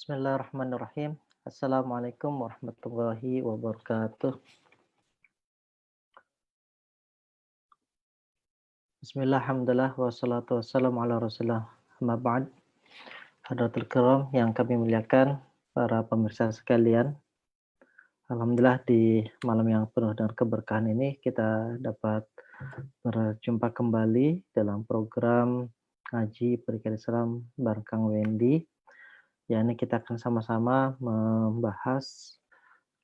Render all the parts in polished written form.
Bismillahirrahmanirrahim. Assalamualaikum warahmatullahi wabarakatuh. Bismillah, alhamdulillah, wassalatu wassalamu ala rasulillah. Amma ba'd. Hadratul kiram yang kami muliakan, para pemirsa sekalian. Alhamdulillah di malam yang penuh dengan keberkahan ini kita dapat berjumpa kembali dalam program ngaji Pendidikan Islam bareng Kang Wendy. Ya, ini kita akan sama-sama membahas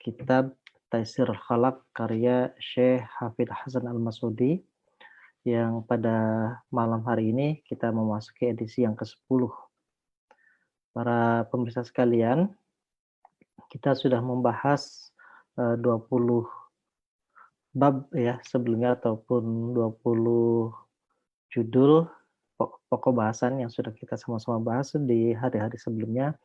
kitab Taisirul Khalaq karya Syekh Hafidz Hasan Al-Masudi yang pada malam hari ini kita memasuki edisi yang ke-10. Para pemirsa sekalian, kita sudah membahas 20 bab ya sebelumnya ataupun 20 judul pokok bahasan yang sudah kita sama-sama bahas di hari-hari sebelumnya,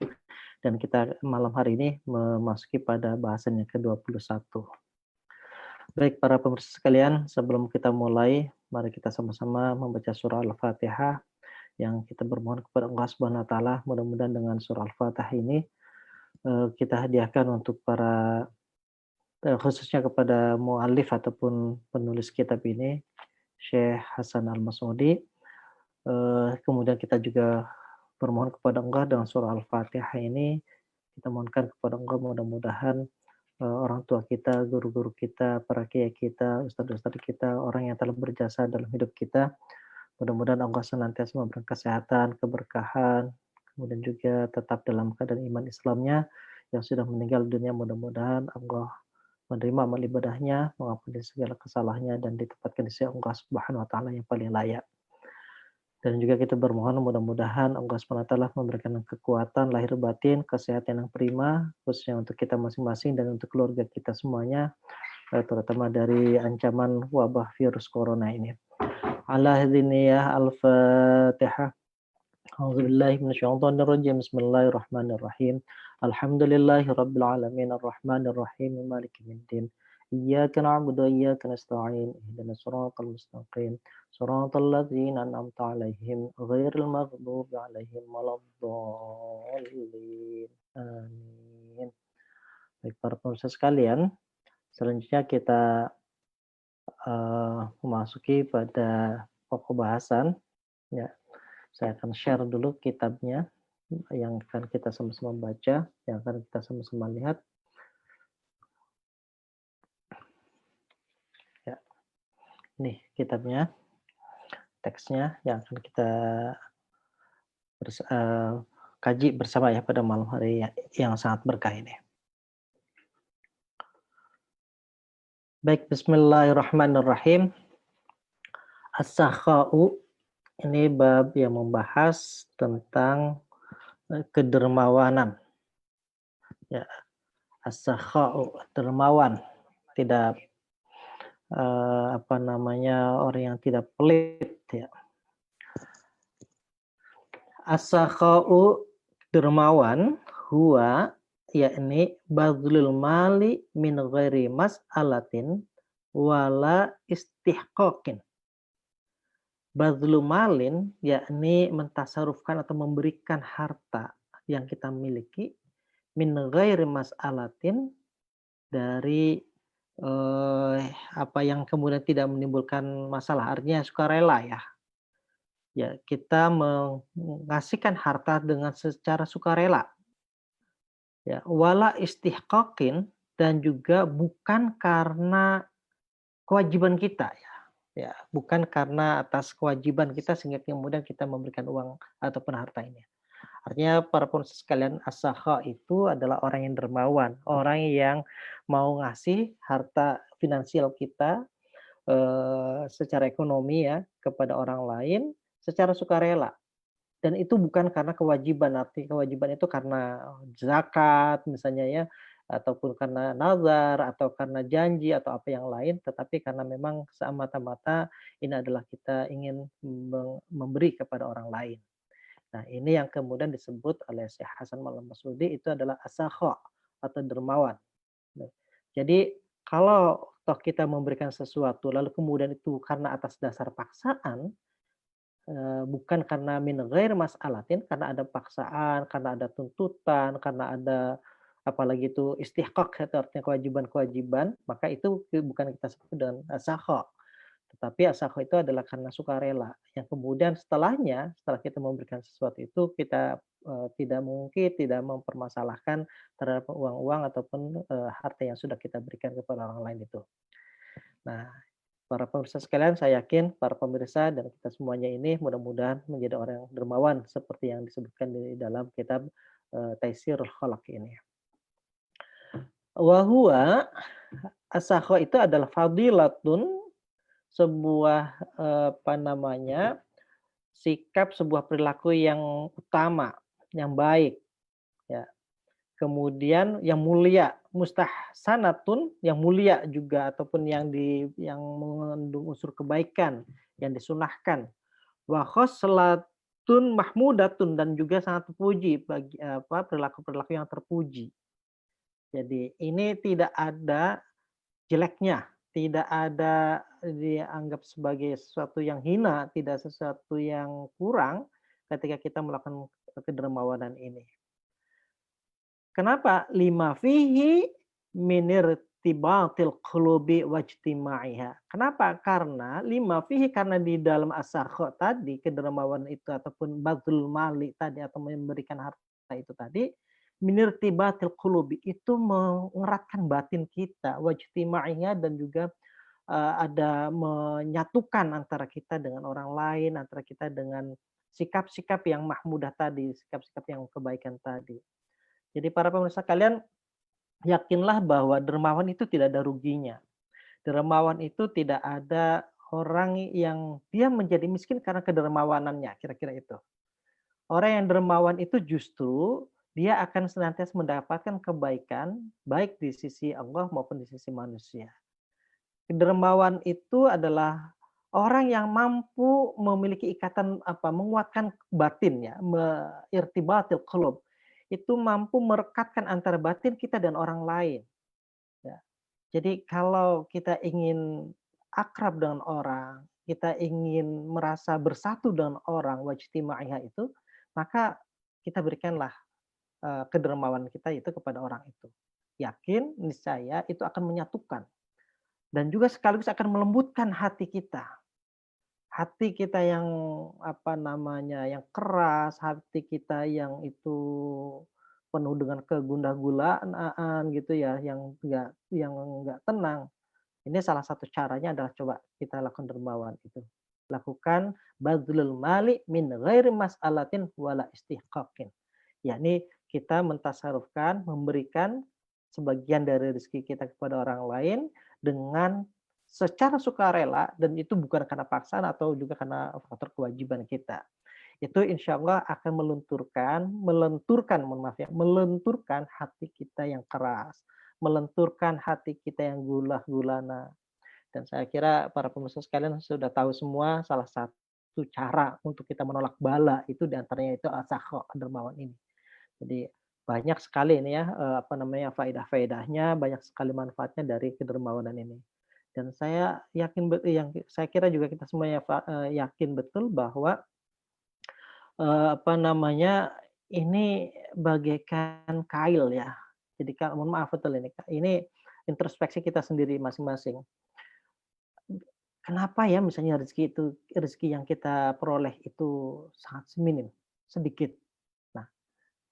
dan kita malam hari ini memasuki pada bahasan yang ke-21. Baik para pemirsa sekalian, sebelum kita mulai, mari kita sama-sama membaca surah Al-Fatihah yang kita bermohon kepada Allah Subhanahu wa taala, mudah-mudahan dengan surah Al-Fatihah ini kita hadiahkan untuk para khususnya kepada muallif ataupun penulis kitab ini, Syekh Hasan Al-Masudi. Kemudian kita juga bermohon kepada Allah dengan surah Al-Fatihah ini, kita mohonkan kepada Allah mudah-mudahan orang tua kita, guru-guru kita, para kiai kita, ustadz-ustadz kita, orang yang telah berjasa dalam hidup kita, mudah-mudahan Allah senantiasa memberikan kesehatan, keberkahan, kemudian juga tetap dalam keadaan iman Islamnya. Yang sudah meninggal dunia, mudah-mudahan Allah menerima amal ibadahnya, mengampuni segala kesalahannya, dan ditempatkan di sisi Allah Subhanahu wa taala yang paling layak. Dan juga kita bermohon mudah-mudahan Allah SWT memberikan kekuatan lahir batin, kesehatan yang prima, khususnya untuk kita masing-masing dan untuk keluarga kita semuanya, terutama dari ancaman wabah virus corona ini. Ala hadiniyah al-Fatihah. A'udzubillahi minasyaitonirrajim. Bismillahirrahmanirrahim. Alhamdulillahi rabbil alamin arrahmanir rahim maliki yaumiddin. Iyyaka na'budu wa iyyaka nasta'in. Ihdinas siratal mustaqim. Siratal ladzina an'amta 'alaihim ghairil maghdubi alaihim waladdallin. Amin. Baik para pemirsa sekalian, selanjutnya kita memasuki pada pokok bahasan. Ya, saya akan share dulu kitabnya yang akan kita sama-sama baca, yang akan kita sama-sama lihat. Ya, nih kitabnya, teksnya yang akan kita kaji bersama ya pada malam hari yang sangat berkah ini. Baik, bismillahirrahmanirrahim. As-sakha'u, ini bab yang membahas tentang kedermawanan. Ya, as-sakha'u, dermawan, tidak orang yang tidak pelit ya. As-sakha'u, dermawan, huwa yakni badlul mali min ghairi mas'alatin wala istihqaqin. Badlu malin yakni mentasarufkan atau memberikan harta yang kita miliki min ghairi mas'alatin, dari apa yang kemudian tidak menimbulkan masalah, artinya sukarela ya. Ya, kita mengasihkan harta dengan secara sukarela. Ya, wala istihqaqin, dan juga bukan karena kewajiban kita ya. Ya, bukan karena atas kewajiban kita sehingga kemudian kita memberikan uang ataupun harta ini. Artinya para pemirsa sekalian, as-sakha itu adalah orang yang dermawan, orang yang mau ngasih harta finansial kita secara ekonomi ya kepada orang lain secara sukarela. Dan itu bukan karena kewajiban, arti kewajiban itu karena zakat misalnya ya, ataupun karena nazar, atau karena janji, atau apa yang lain, tetapi karena memang semata-mata ini adalah kita ingin memberi kepada orang lain. Nah, ini yang kemudian disebut oleh Syekh Hasan Al-Masudi itu adalah as-sakha atau dermawan. Nah, jadi kalau toh kita memberikan sesuatu lalu kemudian itu karena atas dasar paksaan, bukan karena min ghairi mas'alatin, karena ada paksaan, karena ada tuntutan, karena ada apalagi itu istihqaq itu artinya kewajiban-kewajiban, maka itu bukan kita sebut dengan sakho. Tetapi as-sakho itu adalah karena sukarela, yang kemudian setelahnya, setelah kita memberikan sesuatu itu kita, tidak mungkin tidak mempermasalahkan terhadap uang-uang ataupun, harta yang sudah kita berikan kepada orang lain itu. Nah, para pemirsa sekalian, saya yakin para pemirsa dan kita semuanya ini mudah-mudahan menjadi orang yang dermawan seperti yang disebutkan di dalam kitab, Taisirul Khalaq ini. Wa huwa as-sakha itu adalah fadilatun, sebuah, apa namanya, sikap, sebuah perilaku yang utama, yang baik, ya. Kemudian yang mulia, mustahsanatun, yang mulia juga ataupun yang mengandung unsur kebaikan, yang disunahkan. Wa khoslatun mahmudatun, dan juga sangat terpuji bagi perilaku-perilaku yang terpuji. Jadi ini tidak ada jeleknya, tidak ada dianggap sebagai sesuatu yang hina, tidak sesuatu yang kurang ketika kita melakukan kedermawanan ini. Kenapa? Lima fihi min irtibatil qulubi wajtima'iha. Kenapa? Karena lima fihi, karena di dalam as-sakha tadi, kedermawanan itu ataupun badlul mali tadi atau memberikan harta itu tadi, min irtibatil qulubi, itu mengeratkan batin kita, wajtima'iha, dan juga ada menyatukan antara kita dengan orang lain, antara kita dengan sikap-sikap yang mahmudah tadi, sikap-sikap yang kebaikan tadi. Jadi para pemirsa kalian, yakinlah bahwa dermawan itu tidak ada ruginya. Dermawan itu tidak ada orang yang dia menjadi miskin karena kedermawanannya, kira-kira itu. Orang yang dermawan itu justru dia akan senantiasa mendapatkan kebaikan, baik di sisi Allah maupun di sisi manusia. Dermawan itu adalah orang yang mampu memiliki ikatan menguatkan batin ya, irtibatil qulub. Itu mampu merekatkan antara batin kita dan orang lain, ya. Jadi kalau kita ingin akrab dengan orang, kita ingin merasa bersatu dengan orang, wajtima'iyah itu, maka kita berikanlah, kedermawanan kita itu kepada orang itu. Yakin, niscaya itu akan menyatukan dan juga sekaligus akan melembutkan hati kita. Hati kita yang yang keras, hati kita yang itu penuh dengan kegundah-gulaan gitu ya, yang enggak tenang. Ini salah satu caranya adalah coba kita lakukan dermawan itu. Lakukan badlul mali min ghairi mas'alatin wala istihqaqin. Yakni kita mentasarufkan, memberikan sebagian dari rezeki kita kepada orang lain dengan secara sukarela, dan itu bukan karena paksaan atau juga karena faktor kewajiban kita. Itu insya Allah akan melenturkan hati kita yang keras, melenturkan hati kita yang gulana. Dan saya kira para pemirsa sekalian sudah tahu semua salah satu cara untuk kita menolak bala itu diantaranya itu as-sakha, dermawan ini. Jadi banyak sekali ini ya, faedah-faedahnya, banyak sekali manfaatnya dari kedermawanan ini. Dan saya yakin saya kira juga kita semuanya yakin betul bahwa, ini bagaikan kail ya. Jadi mohon maaf betul ini introspeksi kita sendiri masing-masing. Kenapa ya misalnya rezeki yang kita peroleh itu sangat minim, sedikit. Nah,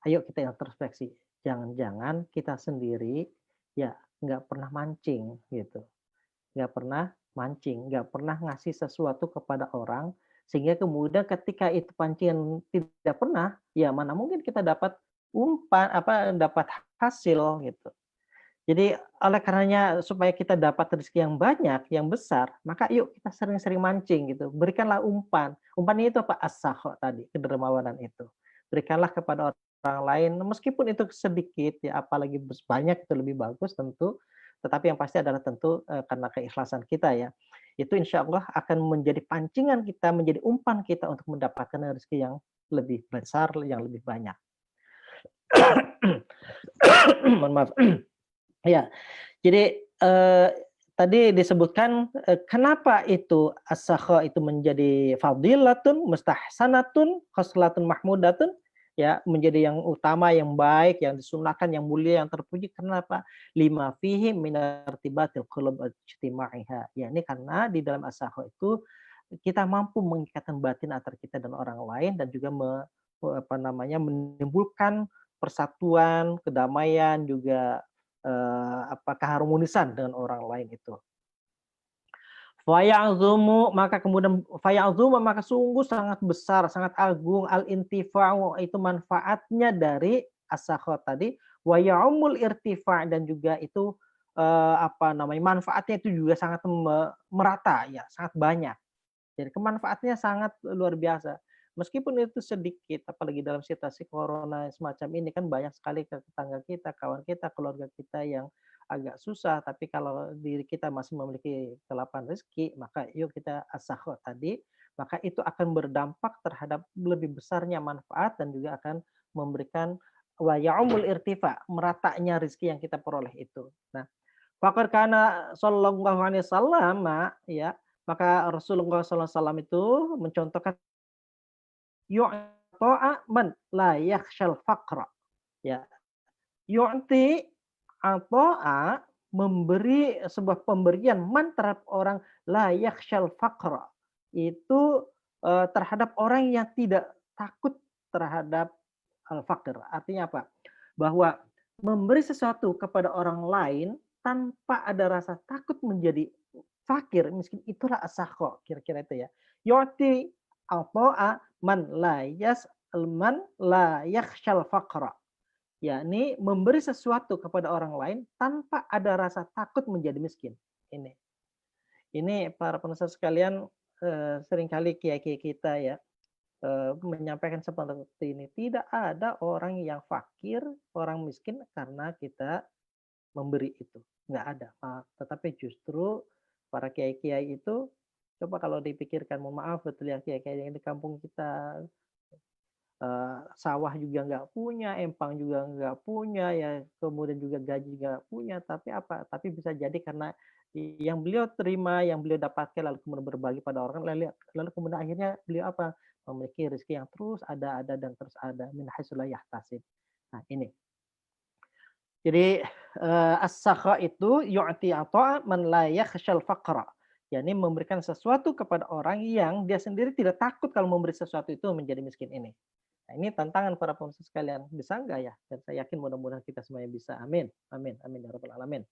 ayo kita introspeksi. Jangan-jangan kita sendiri ya nggak pernah mancing gitu. Nggak pernah mancing, nggak pernah ngasih sesuatu kepada orang, sehingga kemudian ketika itu pancingan tidak pernah, ya mana mungkin kita dapat dapat hasil gitu. Jadi oleh karenanya supaya kita dapat rezeki yang banyak, yang besar, maka yuk kita sering-sering mancing gitu. Berikanlah umpan. Umpan itu apa? As-sakha tadi, kedermawanan itu. Berikanlah kepada orang lain meskipun itu sedikit ya, apalagi banyak itu lebih bagus tentu. Tetapi yang pasti adalah tentu, karena keikhlasan kita ya. Itu insya Allah akan menjadi pancingan kita, menjadi umpan kita untuk mendapatkan rezeki yang lebih besar, yang lebih banyak. Mohon maaf. Ya, jadi, tadi disebutkan kenapa itu as-sakha itu menjadi fadilatun, mustahsanatun, khoslatun mahmudatun, ya, menjadi yang utama, yang baik, yang disunahkan, yang mulia, yang terpuji. Kenapa? Lima fihi min irtibatil qulub ijtima'iha. Ya, ini karena di dalam as-sakha itu kita mampu mengikatkan batin antara kita dan orang lain dan juga menimbulkan persatuan, kedamaian, juga keharmonisan dengan orang lain itu. Faya'zumu, maka kemudian faya'zumu, maka sungguh sangat besar, sangat agung al-intifa'u, itu manfaatnya dari as-sakha tadi, wa ya'umul irtifa', dan juga itu manfaatnya itu juga sangat merata ya, sangat banyak. Jadi kemanfaatannya sangat luar biasa. Meskipun itu sedikit, apalagi dalam situasi corona semacam ini kan banyak sekali tetangga kita, kawan kita, keluarga kita yang agak susah. Tapi kalau diri kita masih memiliki kelapan rezeki, maka yuk kita as-sakha tadi, maka itu akan berdampak terhadap lebih besarnya manfaat dan juga akan memberikan wa ya'umul irtifa, meratanya rezeki yang kita peroleh itu. Nah, faqad kana sallallahu alaihi wasallam, ya, maka Rasulullah SAW itu mencontohkan yu'ta'a man la yakhshal faqra. Ya, yu'ti ata'a, memberi sebuah pemberian man terhadap orang la yakhshal faqra. Itu terhadap orang yang tidak takut terhadap al-faqr. Artinya apa? Bahwa memberi sesuatu kepada orang lain tanpa ada rasa takut menjadi fakir, miskin, itulah as-sakha, kira-kira itu ya. Yu'ti ata'a man la yakhshal faqra. Yakni memberi sesuatu kepada orang lain tanpa ada rasa takut menjadi miskin. Ini para pemirsa sekalian, seringkali kiai-kiai kita ya menyampaikan seperti ini. Tidak ada orang yang fakir, orang miskin karena kita memberi itu. Nggak ada. Tetapi justru para kiai-kiai itu, coba kalau dipikirkan, mohon maaf betul ya, kiai-kiai yang di kampung kita sawah juga nggak punya, empang juga nggak punya, ya, kemudian juga gaji nggak punya, tapi apa? Tapi bisa jadi karena yang beliau terima, yang beliau dapatkan, lalu kemudian berbagi pada orang, lalu kemudian akhirnya beliau apa? Memiliki rezeki yang terus ada dan terus ada, min haitsu la yahtasib. Nah, ini. Jadi as-sakha itu yu'ti ata'a man la yakhshal faqra. yakni memberikan sesuatu kepada orang yang dia sendiri tidak takut kalau memberi sesuatu itu menjadi miskin ini. Nah, ini tantangan para pemirsa sekalian. Bisa enggak ya? Dan saya yakin mudah-mudahan kita semuanya bisa. Amin. Amin. Amin ya rabbal alamin.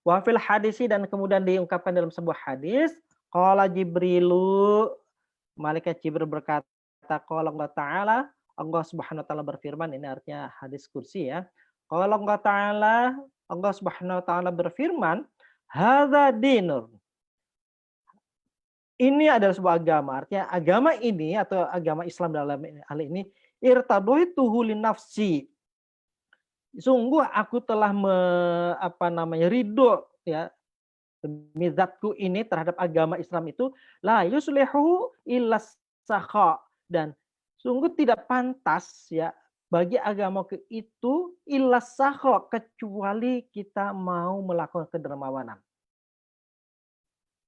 Wa fil hadisi, dan kemudian diungkapkan dalam sebuah hadis, qala Jibrilu, malaikat Jibril berkata, qala Allah Ta'ala, Allah Subhanahu wa taala berfirman, ini artinya hadis kursi ya. Qala Allah Ta'ala, Allah Subhanahu wa taala berfirman, hadza dinur. Ini adalah sebuah agama. Artinya agama ini atau agama Islam dalam hal ini, irtadoituhu li nafsi. Sungguh aku telah ridho ya demi zatku ini terhadap agama Islam itu, la yuslihu illas sakha, dan sungguh tidak pantas ya bagi agama itu illas sakha, kecuali kita mau melakukan kedermawanan.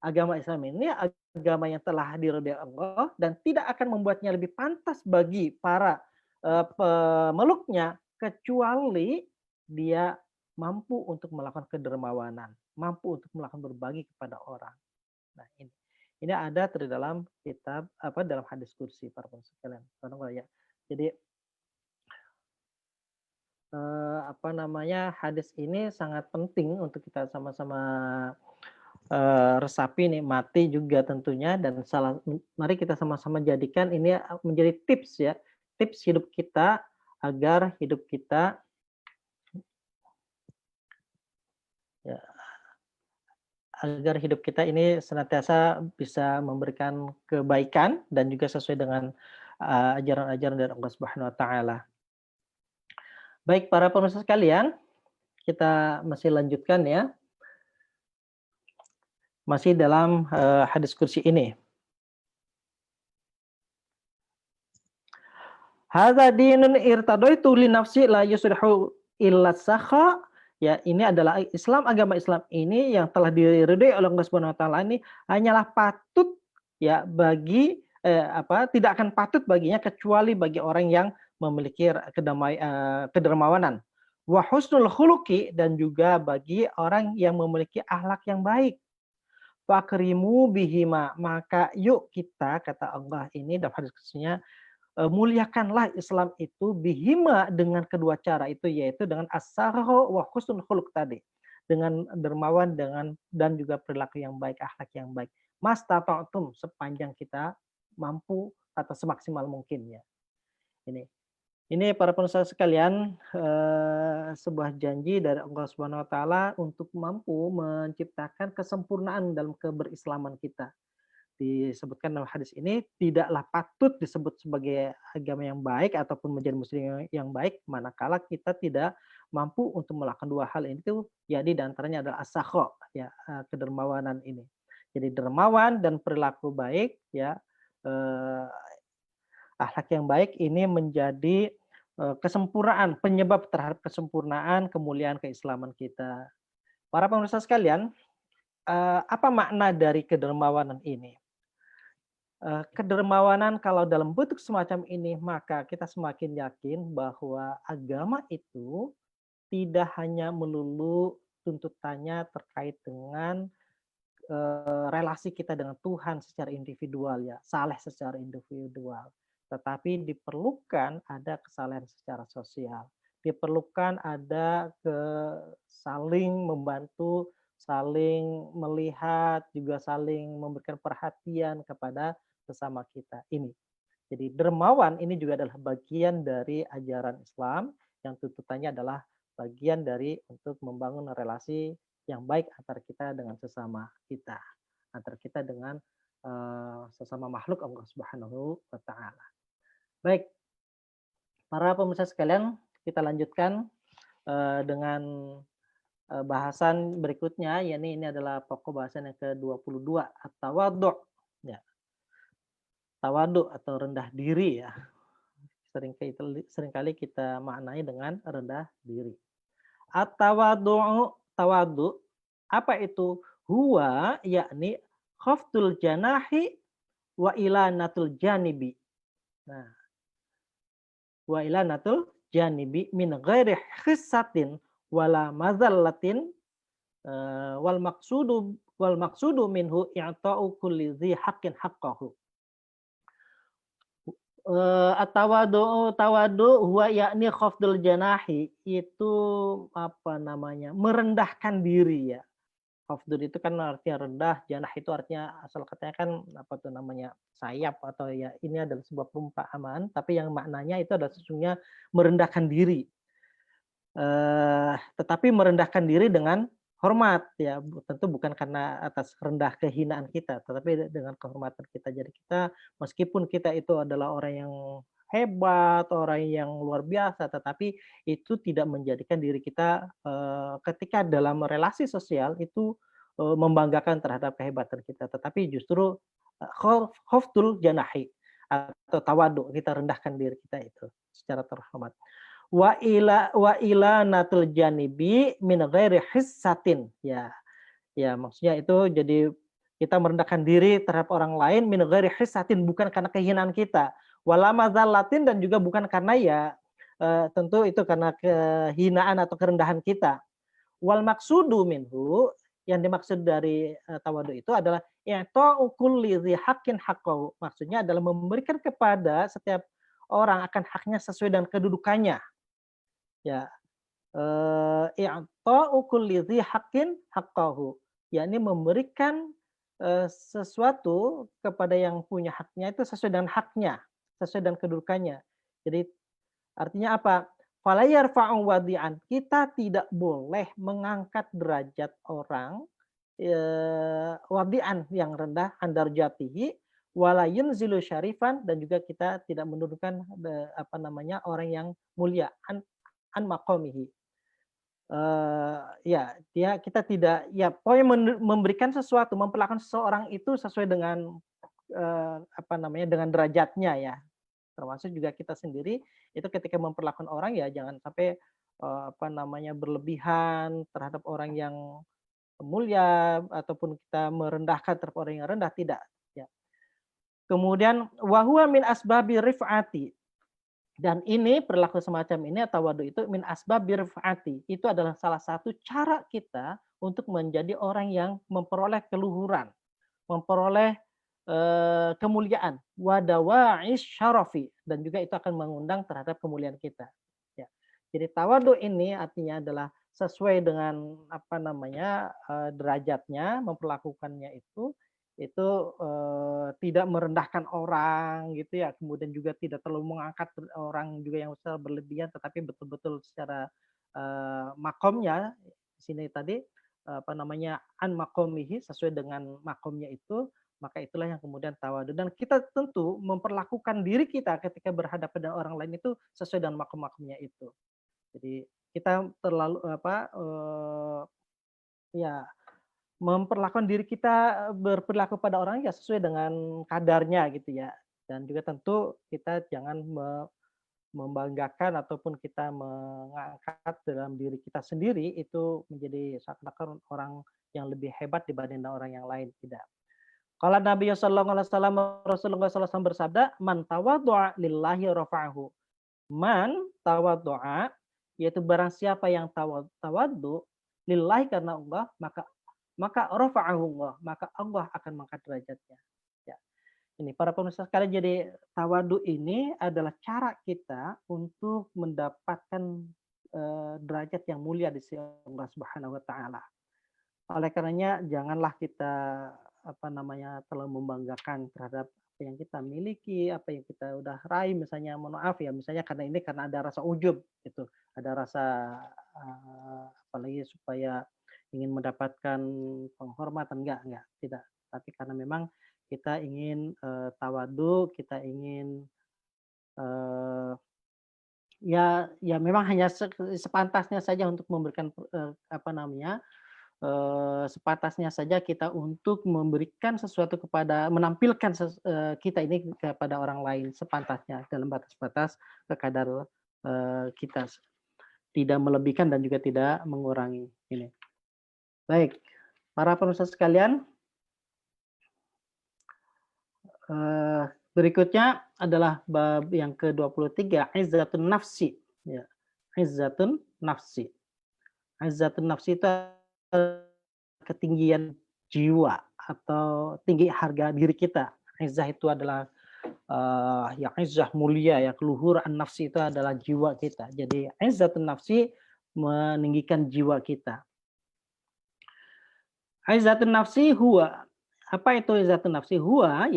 Agama Islam ini agama yang telah diridhai Allah dan tidak akan membuatnya lebih pantas bagi para pemeluknya kecuali dia mampu untuk melakukan kedermawanan, mampu untuk melakukan berbagi kepada orang. Nah, ini ada di dalam kitab dalam hadis kursi para pemirsa sekalian. Ya. Jadi hadis ini sangat penting untuk kita sama-sama resapi, nikmati juga tentunya, dan mari kita sama-sama jadikan ini menjadi tips ya, tips hidup kita agar hidup kita ya, agar hidup kita ini senantiasa bisa memberikan kebaikan dan juga sesuai dengan ajaran-ajaran dari Allah Subhanahu wa taala. Baik para pemirsa sekalian, kita masih lanjutkan ya. Masih dalam hadis kursi ini. Hadza dinun irtadaitu li nafsi la yusrihu illa sakha, ya ini adalah Islam, agama Islam ini yang telah diridhoi oleh Allah Subhanahu wa taala ini hanyalah patut ya bagi tidak akan patut baginya kecuali bagi orang yang memiliki kedermawanan. Wa husnul khuluqi, dan juga bagi orang yang memiliki akhlak yang baik. Fakrimu bihima, maka yuk kita, kata Allah ini dalam hadis qudsinya, muliakanlah Islam itu bihima, dengan kedua cara itu, yaitu dengan as-sarho wa husnul khuluq tadi, dengan dermawan, dan juga perilaku yang baik, akhlak yang baik. Mastata'tum, sepanjang kita mampu atau semaksimal mungkin ya. Ini para pemirsa sekalian, sebuah janji dari Allah Subhanahu wa taala untuk mampu menciptakan kesempurnaan dalam keberislaman kita. Disebutkan dalam hadis ini, tidaklah patut disebut sebagai agama yang baik ataupun menjadi muslim yang baik manakala kita tidak mampu untuk melakukan dua hal ini tuh, jadi di antaranya adalah as-sakha ya, kedermawanan ini. Jadi dermawan dan perilaku baik ya, eh, akhlak yang baik ini menjadi kesempurnaan, penyebab terhadap kesempurnaan kemuliaan keislaman kita. Para pemirsa sekalian, apa makna dari kedermawanan ini? Kedermawanan kalau dalam bentuk semacam ini, maka kita semakin yakin bahwa agama itu tidak hanya melulu tuntutannya terkait dengan relasi kita dengan Tuhan secara individual ya, saleh secara individual. Tetapi diperlukan ada kesalahan secara sosial. Diperlukan ada saling membantu, saling melihat, juga saling memberikan perhatian kepada sesama kita ini. Jadi dermawan ini juga adalah bagian dari ajaran Islam yang tuntutannya adalah bagian dari untuk membangun relasi yang baik antara kita dengan sesama kita, antara kita dengan sesama makhluk Allah Subhanahu wa taala. Baik, para pemirsa sekalian, kita lanjutkan dengan bahasan berikutnya, yakni ini adalah pokok bahasan yang ke-22, at-tawadhu. Ya. Tawadhu atau rendah diri ya. Seringkali kita maknai dengan rendah diri. At-tawadhu, tawadhu, apa itu? Huwa yakni khafdul janahi wa ilanatul janibi. Nah, wa ilanatul janibi min ghairi khissatin wala mazallatin wal maqsudu minhu i'ta'u kulli dzi haqqin haqqahu. Tawadu huwa yakni khafdul janahi, itu apa namanya, merendahkan diri ya. Khafdul itu kan artinya rendah, janah itu artinya asal katanya kan apa tuh namanya, sayap, atau ya ini adalah sebuah perumpamaan, tapi yang maknanya itu adalah sesungguhnya merendahkan diri. Tetapi merendahkan diri dengan hormat ya, tentu bukan karena atas rendah kehinaan kita, tetapi dengan kehormatan kita. Jadi kita, meskipun kita itu adalah orang yang hebat, orang yang luar biasa, tetapi itu tidak menjadikan diri kita ketika dalam relasi sosial itu membanggakan terhadap kehebatan kita, tetapi justru khoftul janahi atau tawadu, kita rendahkan diri kita itu secara terhormat. Wa ila natul janibi min ghairi hissatin ya. Ya, maksudnya itu jadi kita merendahkan diri terhadap orang lain min ghairi hissatin, bukan karena kehinaan kita. Wala mazallatin, dan juga bukan karena ya tentu itu karena kehinaan atau kerendahan kita. Wal maksudu minhu, yang dimaksud dari tawadu itu adalah i'ta'u kulli dzi haqqin haqqahu. Maksudnya adalah memberikan kepada setiap orang akan haknya sesuai dengan kedudukannya. Ya, i'ta'u kulli dzi haqqin haqqahu, yakni memberikan sesuatu kepada yang punya haknya itu sesuai dengan haknya, sesuai dengan kedudukannya. Jadi artinya apa? Fala yarfa'u wadi'an, kita tidak boleh mengangkat derajat orang wadi'an yang rendah, andar jatihi, wala yunzilu syarifan, dan juga kita tidak menurunkan apa namanya, orang yang mulia an maqamihi. Ya, kita tidak ya pokoknya memberikan sesuatu, memperlakukan seseorang itu sesuai dengan apa namanya, dengan derajatnya ya. Termasuk juga kita sendiri itu ketika memperlakukan orang ya jangan sampai berlebihan terhadap orang yang mulia ataupun kita merendahkan terhadap orang yang rendah, tidak, ya. Kemudian wa huwa min asbabi rif'ati, dan ini perilaku semacam ini tawadu itu min asbabi rif'ati, itu adalah salah satu cara kita untuk menjadi orang yang memperoleh keluhuran, memperoleh, kemuliaan, wa dawa'is syarafi, dan juga itu akan mengundang terhadap kemuliaan kita, ya. Jadi tawadu ini artinya adalah sesuai dengan derajatnya, memperlakukannya itu, tidak merendahkan orang gitu ya, kemudian juga tidak terlalu mengangkat orang juga yang secara berlebihan, tetapi betul-betul secara, makomnya, di sini tadi, an makomihi, sesuai dengan makomnya itu, maka itulah yang kemudian tawadu. Dan kita tentu memperlakukan diri kita ketika berhadapan dengan orang lain itu sesuai dengan makom-makomnya itu. Jadi kita terlalu ya memperlakukan diri kita, berperilaku pada orang ya sesuai dengan kadarnya gitu ya. Dan juga tentu kita jangan membanggakan ataupun kita mengangkat dalam diri kita sendiri itu menjadi seakan-akan orang yang lebih hebat dibanding orang yang lain, tidak. Qala Nabi sallallahu alaihi wasallam, Rasulullah sallallahu alaihi wasallam bersabda, "Man tawaddu'a lillahi rafa'ahu." Man tawaddu'a, yaitu barang siapa yang tawaddu lillahi, karena Allah, maka rafa'ahu Allah, maka Allah akan mengangkat derajatnya. Ya, ini para pemirsa sekalian, jadi tawadu ini adalah cara kita untuk mendapatkan, derajat yang mulia di sisi Allah Subhanahu wa taala. Oleh karenanya janganlah kita terlalu membanggakan terhadap apa yang kita miliki, apa yang kita udah raih, misalnya mohon maaf ya, misalnya karena ada rasa ujub gitu, ada rasa, apalagi supaya ingin mendapatkan penghormatan, enggak, tidak. Tapi karena memang kita ingin, tawadu, kita ingin, eee, ya memang hanya sepantasnya saja untuk memberikan, sepantasnya saja kita untuk memberikan sesuatu menampilkan kita ini kepada orang lain sepantasnya dalam batas-batas kadar, kita. Tidak melebihkan dan juga tidak mengurangi ini. Baik, para pemirsa sekalian, berikutnya adalah bab yang ke-23, izzatun nafsi, ya. Izzatun nafsi. Izzatun nafsi itu ketinggian jiwa atau tinggi harga diri kita. Izzah itu adalah, ya izzah mulia ya, keluhuran nafsi itu adalah jiwa kita. Jadi izzatun nafsi meninggikan jiwa kita. Izzatun nafsi huwa, apa itu izzatun nafsi? Huwa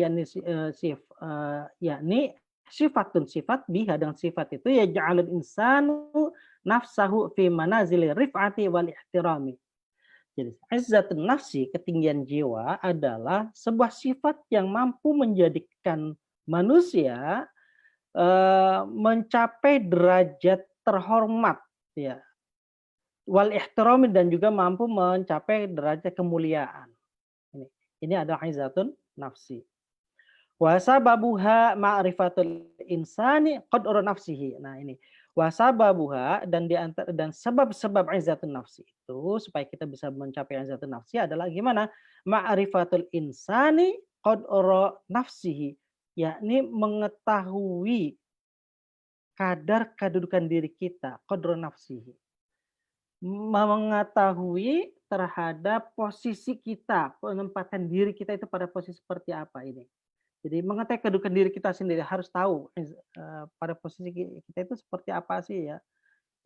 yakni sifatun, sifat biha, dengan sifat itu ya ja'alul insanu nafsahu fi manazili rif'ati wal ihtirami. Jadi izzatun nafsi, ketinggian jiwa, adalah sebuah sifat yang mampu menjadikan manusia mencapai derajat terhormat, ya, wal ihtirami, dan juga mampu mencapai derajat kemuliaan. Ini adalah izzatun nafsi. Wa sababuha ma'rifatul insani qadra nafsihi. Nah ini, wa sababuha, dan sebab-sebab izzatun nafsi itu supaya kita bisa mencapai izzatun nafsi adalah gimana? Ma'rifatul insani qadra nafsihi, yakni mengetahui kadar kedudukan diri kita, qadra nafsihi. Mengetahui terhadap posisi kita, penempatan diri kita itu pada posisi seperti apa ini. Jadi mengetahui kedudukan diri kita sendiri, harus tahu pada posisi kita itu seperti apa sih ya.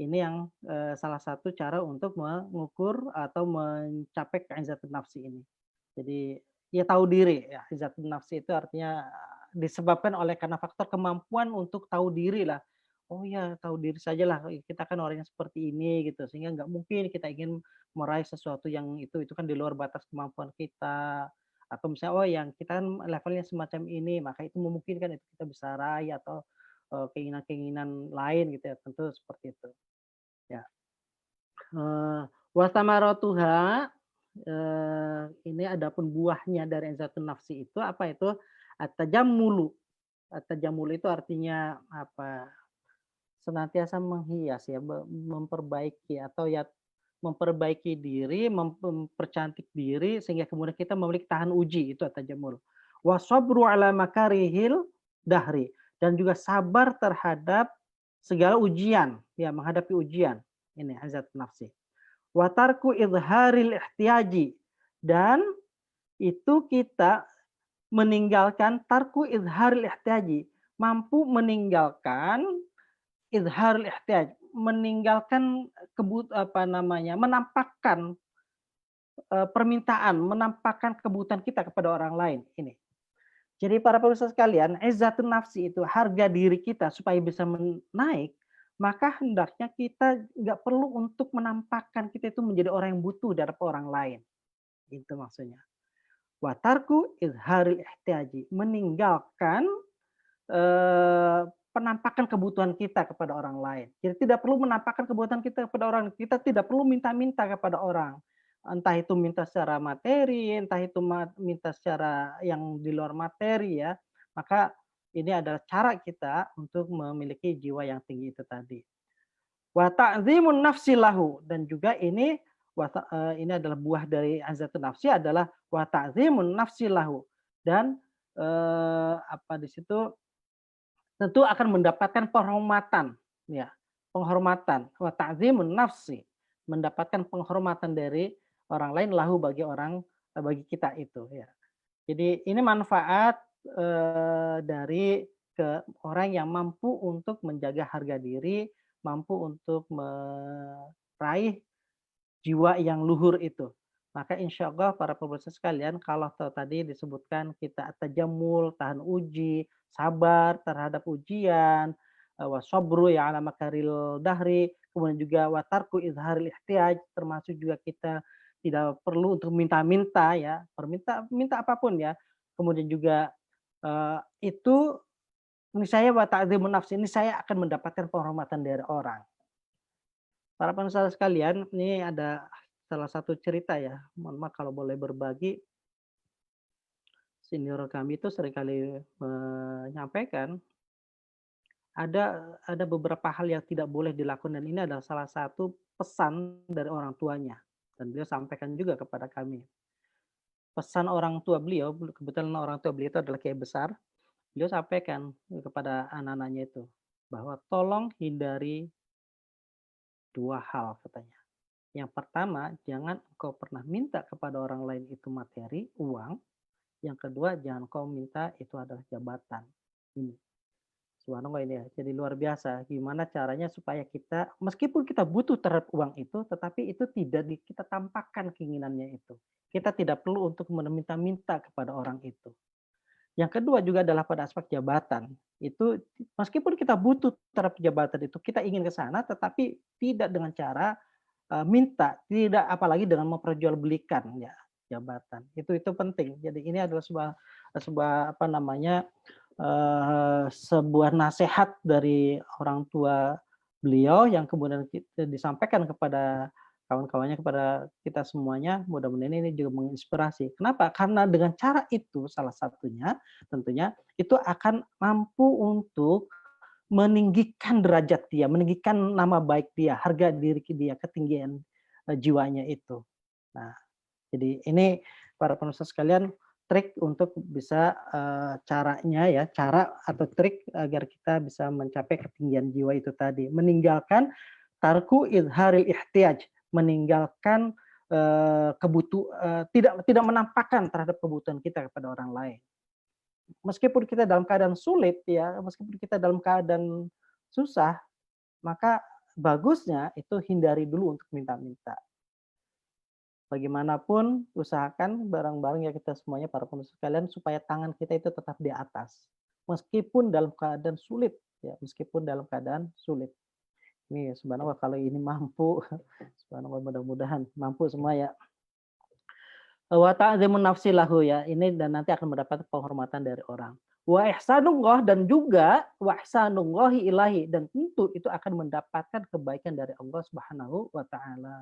Ini yang salah satu cara untuk mengukur atau mencapai keizzatun nafsi ini. Jadi ya tahu diri ya, izzatun nafsi itu artinya disebabkan oleh karena faktor kemampuan untuk tahu diri lah. Oh ya, tahu diri sajalah, kita kan orangnya seperti ini gitu, sehingga nggak mungkin kita ingin meraih sesuatu yang itu kan di luar batas kemampuan kita. Atau misalnya, oh yang kita kan levelnya semacam ini, maka itu memungkinkan itu kita bisa raih, atau keinginan-keinginan lain gitu ya, tentu seperti itu. Ya. Wa thamaratuha, ini adapun buahnya dari izzatun nafsi itu apa itu? At-tajammulu. At-tajammul itu artinya apa? senantiasa menghias ya, memperbaiki atau ya memperbaiki diri, mempercantik diri sehingga kemudian kita memiliki tahan uji, itu at-tajammul. Wa sabru ala makarihil dahri, dan juga sabar terhadap segala ujian, ya menghadapi ujian. Ini izzat nafsi. Wa tarku idharil ihtiyaji, dan itu kita meninggalkan tarku idharil ihtiyaji, mampu meninggalkan izharul ihtiyaj, meninggalkan menampakkan, permintaan, menampakkan kebutuhan kita kepada orang lain, ini. Jadi para pemirsa sekalian, izzatun nafsi itu harga diri kita supaya bisa naik, maka hendaknya kita nggak perlu untuk menampakkan kita itu menjadi orang yang butuh dari orang lain, itu maksudnya. Wa tarku izharil ihtiyaji, meninggalkan penampakan kebutuhan kita kepada orang lain. Jadi tidak perlu menampakkan kebutuhan kita kepada orang, kita tidak perlu minta-minta kepada orang. Entah itu minta secara materi, entah itu minta secara yang di luar materi ya. Maka ini adalah cara kita untuk memiliki jiwa yang tinggi itu tadi. Wa ta'zimun nafsi lahu, dan juga ini ini adalah buah dari azzatun nafsi adalah wa ta'zimun nafsi lahu, dan apa di situ tentu akan mendapatkan penghormatan, ya, penghormatan, wa ta'zimun nafsi, mendapatkan penghormatan dari orang lain lahu bagi kita itu, ya. Jadi ini manfaat, dari orang yang mampu untuk menjaga harga diri, mampu untuk meraih jiwa yang luhur itu. Maka insya Allah para pemirsa sekalian, kalau tadi disebutkan kita tajammul, tahan uji, sabar terhadap ujian, wasobru ya ala makaril dahri, kemudian juga watarku izharil ihtiyaj, termasuk juga kita tidak perlu untuk minta-minta ya, minta apapun ya. Kemudian juga itu ini saya wa ta'dzimun nafsi, ini saya akan mendapatkan penghormatan dari orang. Para pemirsa sekalian, ini ada salah satu cerita ya, mohon maaf kalau boleh berbagi. Senior kami itu seringkali menyampaikan, ada beberapa hal yang tidak boleh dilakukan dan ini adalah salah satu pesan dari orang tuanya, dan beliau sampaikan juga kepada kami. Pesan orang tua beliau, kebetulan orang tua beliau itu adalah kiai besar, beliau sampaikan kepada anak-anaknya itu, bahwa tolong hindari 2 hal katanya. Yang pertama, jangan engkau pernah minta kepada orang lain itu materi, uang. Yang kedua, jangan kau minta itu adalah jabatan. Ini. Subhanallah ini ya. Jadi luar biasa. Gimana caranya supaya kita, meskipun kita butuh terhadap uang itu, tetapi itu tidak kita tampakkan keinginannya itu. Kita tidak perlu untuk meminta-minta kepada orang itu. Yang kedua juga adalah pada aspek jabatan. Itu meskipun kita butuh terhadap jabatan itu, kita ingin ke sana, tetapi tidak dengan cara minta, tidak apalagi dengan memperjualbelikan ya jabatan. Itu penting. Jadi ini adalah sebuah sebuah apa namanya, sebuah nasihat dari orang tua beliau yang kemudian disampaikan kepada kawan-kawannya, kepada kita semuanya. Mudah-mudahan ini juga menginspirasi. Kenapa? Karena dengan cara itu salah satunya tentunya itu akan mampu untuk meninggikan derajat dia, meninggikan nama baik dia, harga diri dia, ketinggian, jiwanya itu. Nah, jadi ini para pemirsa sekalian, trik untuk bisa, caranya ya, cara atau trik agar kita bisa mencapai ketinggian jiwa itu tadi. Meninggalkan tarku izharil ihtiyaj, meninggalkan, tidak menampakkan terhadap kebutuhan kita kepada orang lain. Meskipun kita dalam keadaan sulit ya, meskipun kita dalam keadaan susah, maka bagusnya itu hindari dulu untuk minta-minta. Bagaimanapun usahakan bareng-bareng ya kita semuanya para pemirsa sekalian supaya tangan kita itu tetap di atas. Meskipun dalam keadaan sulit ya, meskipun dalam keadaan sulit. Ini subhanallah kalau ini mampu, subhanallah mudah-mudahan mampu semua ya. Wa ta'zimun nafsi lahu ya, ini dan nanti akan mendapat penghormatan dari orang. Wa ihsanullah, dan juga wa ihsanullahi ilahi, dan tentu itu akan mendapatkan kebaikan dari Allah Subhanahu wa taala.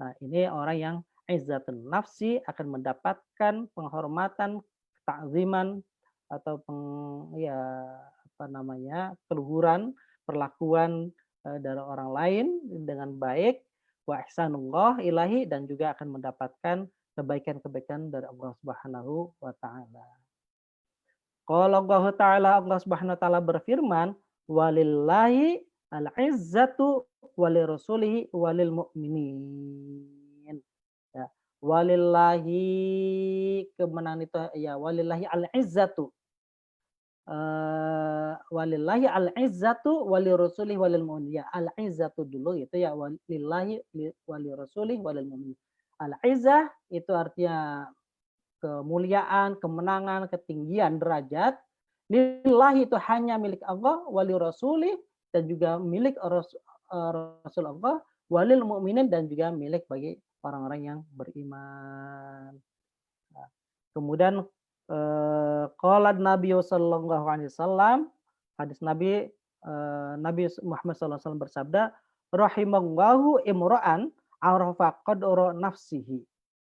Nah, ini orang yang izzatun nafsi akan mendapatkan penghormatan, takziman atau ya apa namanya, keluhuran, perlakuan dari orang lain dengan baik, wa ihsanullah ilahi, dan juga akan mendapatkan kebaikan-kebaikan dari Allah Subhanahu wa taala. Qala Allah taala, Allah Subhanahu wa taala berfirman, walillahi al-izzatu walirasulihi walil mu'minin. Ya. Walillahi, kemenangan itu ya, walillahi al-izzatu. Walillahi al-izzatu walirasulihi walil mu'minin. Ya, al-izzatu dulu itu ya, walillahi walirasulihi walil mu'minin. Al-izzah itu artinya kemuliaan, kemenangan, ketinggian derajat. Lillahi itu hanya milik Allah, wali rasuli dan juga milik Rasul Allah, walil mu'minin dan juga milik bagi orang-orang yang beriman. Nah, kemudian qala Nabi sallallahu alaihi wasallam, hadis Nabi, Nabi Muhammad sallallahu alaihi wasallam bersabda, rahimallahu imra'an arafa qadra nafsihi.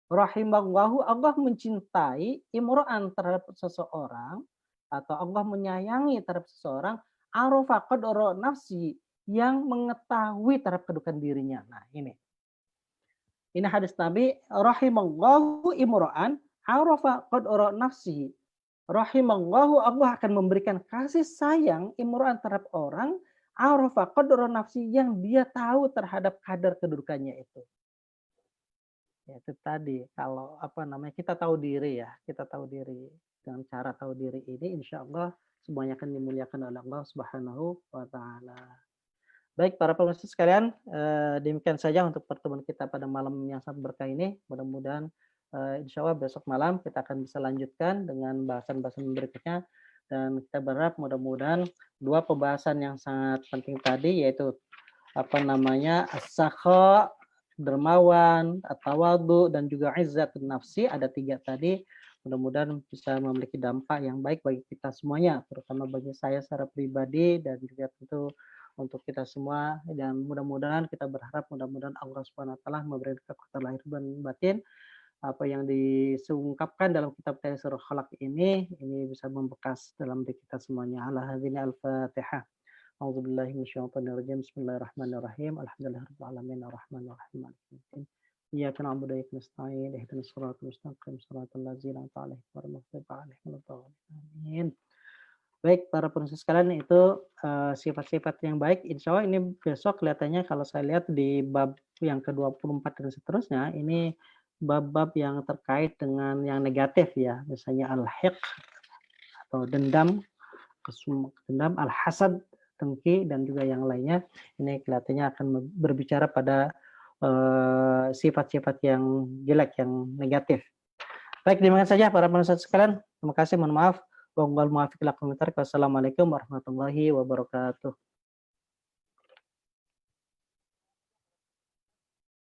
Rahimallahu, Allah mencintai imro'an terhadap seseorang, atau Allah menyayangi terhadap seseorang, arafa qadra nafsi, yang mengetahui terhadap kedudukan dirinya. Nah, ini hadis Nabi, rahimallahu imro'an arafa qadra nafsi. Rahimallahu, Allah akan memberikan kasih sayang imro'an terhadap orang, arafa qadra nafsi, yang dia tahu terhadap kadar kedudukannya itu. Ya, itu tadi, kalau kita tahu diri ya, kita tahu diri. Dengan cara tahu diri ini, insya Allah semuanya akan dimuliakan oleh Allah Subhanahu wa taala. Baik para pemirsa sekalian, demikian saja untuk pertemuan kita pada malam yang sangat berkah ini. Mudah-mudahan insya Allah besok malam kita akan bisa lanjutkan dengan bahasan-bahasan berikutnya, dan kita berharap mudah-mudahan dua pembahasan yang sangat penting tadi, yaitu as-sakha, dermawan, at-tawadhu, dan juga izzatun nafsi, ada 3 tadi. Mudah-mudahan bisa memiliki dampak yang baik bagi kita semuanya, terutama bagi saya secara pribadi dan juga tentu untuk kita semua. Dan mudah-mudahan kita berharap mudah-mudahan Allah Subhanahu wa taala memberikan kekuatan lahir dan batin. Apa yang diungkapkan dalam kitab Taisirul Khalaq ini bisa membekas dalam diri kita semuanya. Ala hadzini al-Fatihah. A'udzubillahi minasyaitonirrajim. Bismillahirrahmanirrahim. Alhamdulillahirabbil alamin arrahmanir rahim maliki yaumiddin. Iyyaka na'budu wa iyyaka nasta'in. Ihdinas siratal mustaqim, siratal ladzina an'amta 'alaihim ghairil maghdubi 'alaihim waladdallin. Amin. Baik para pemirsa sekalian, itu sifat-sifat yang baik. Insya Allah ini besok kelihatannya kalau saya lihat di bab yang ke-24 dan seterusnya, ini bab-bab yang terkait dengan yang negatif ya. Misalnya al-hiqd atau dendam, al-hasad, dengki, dan juga yang lainnya. Ini kelihatannya akan berbicara pada sifat-sifat yang jelek, yang negatif. Baik, demikian saja para pemirsa sekalian. Terima kasih, mohon maaf. Wassalamualaikum warahmatullahi wabarakatuh.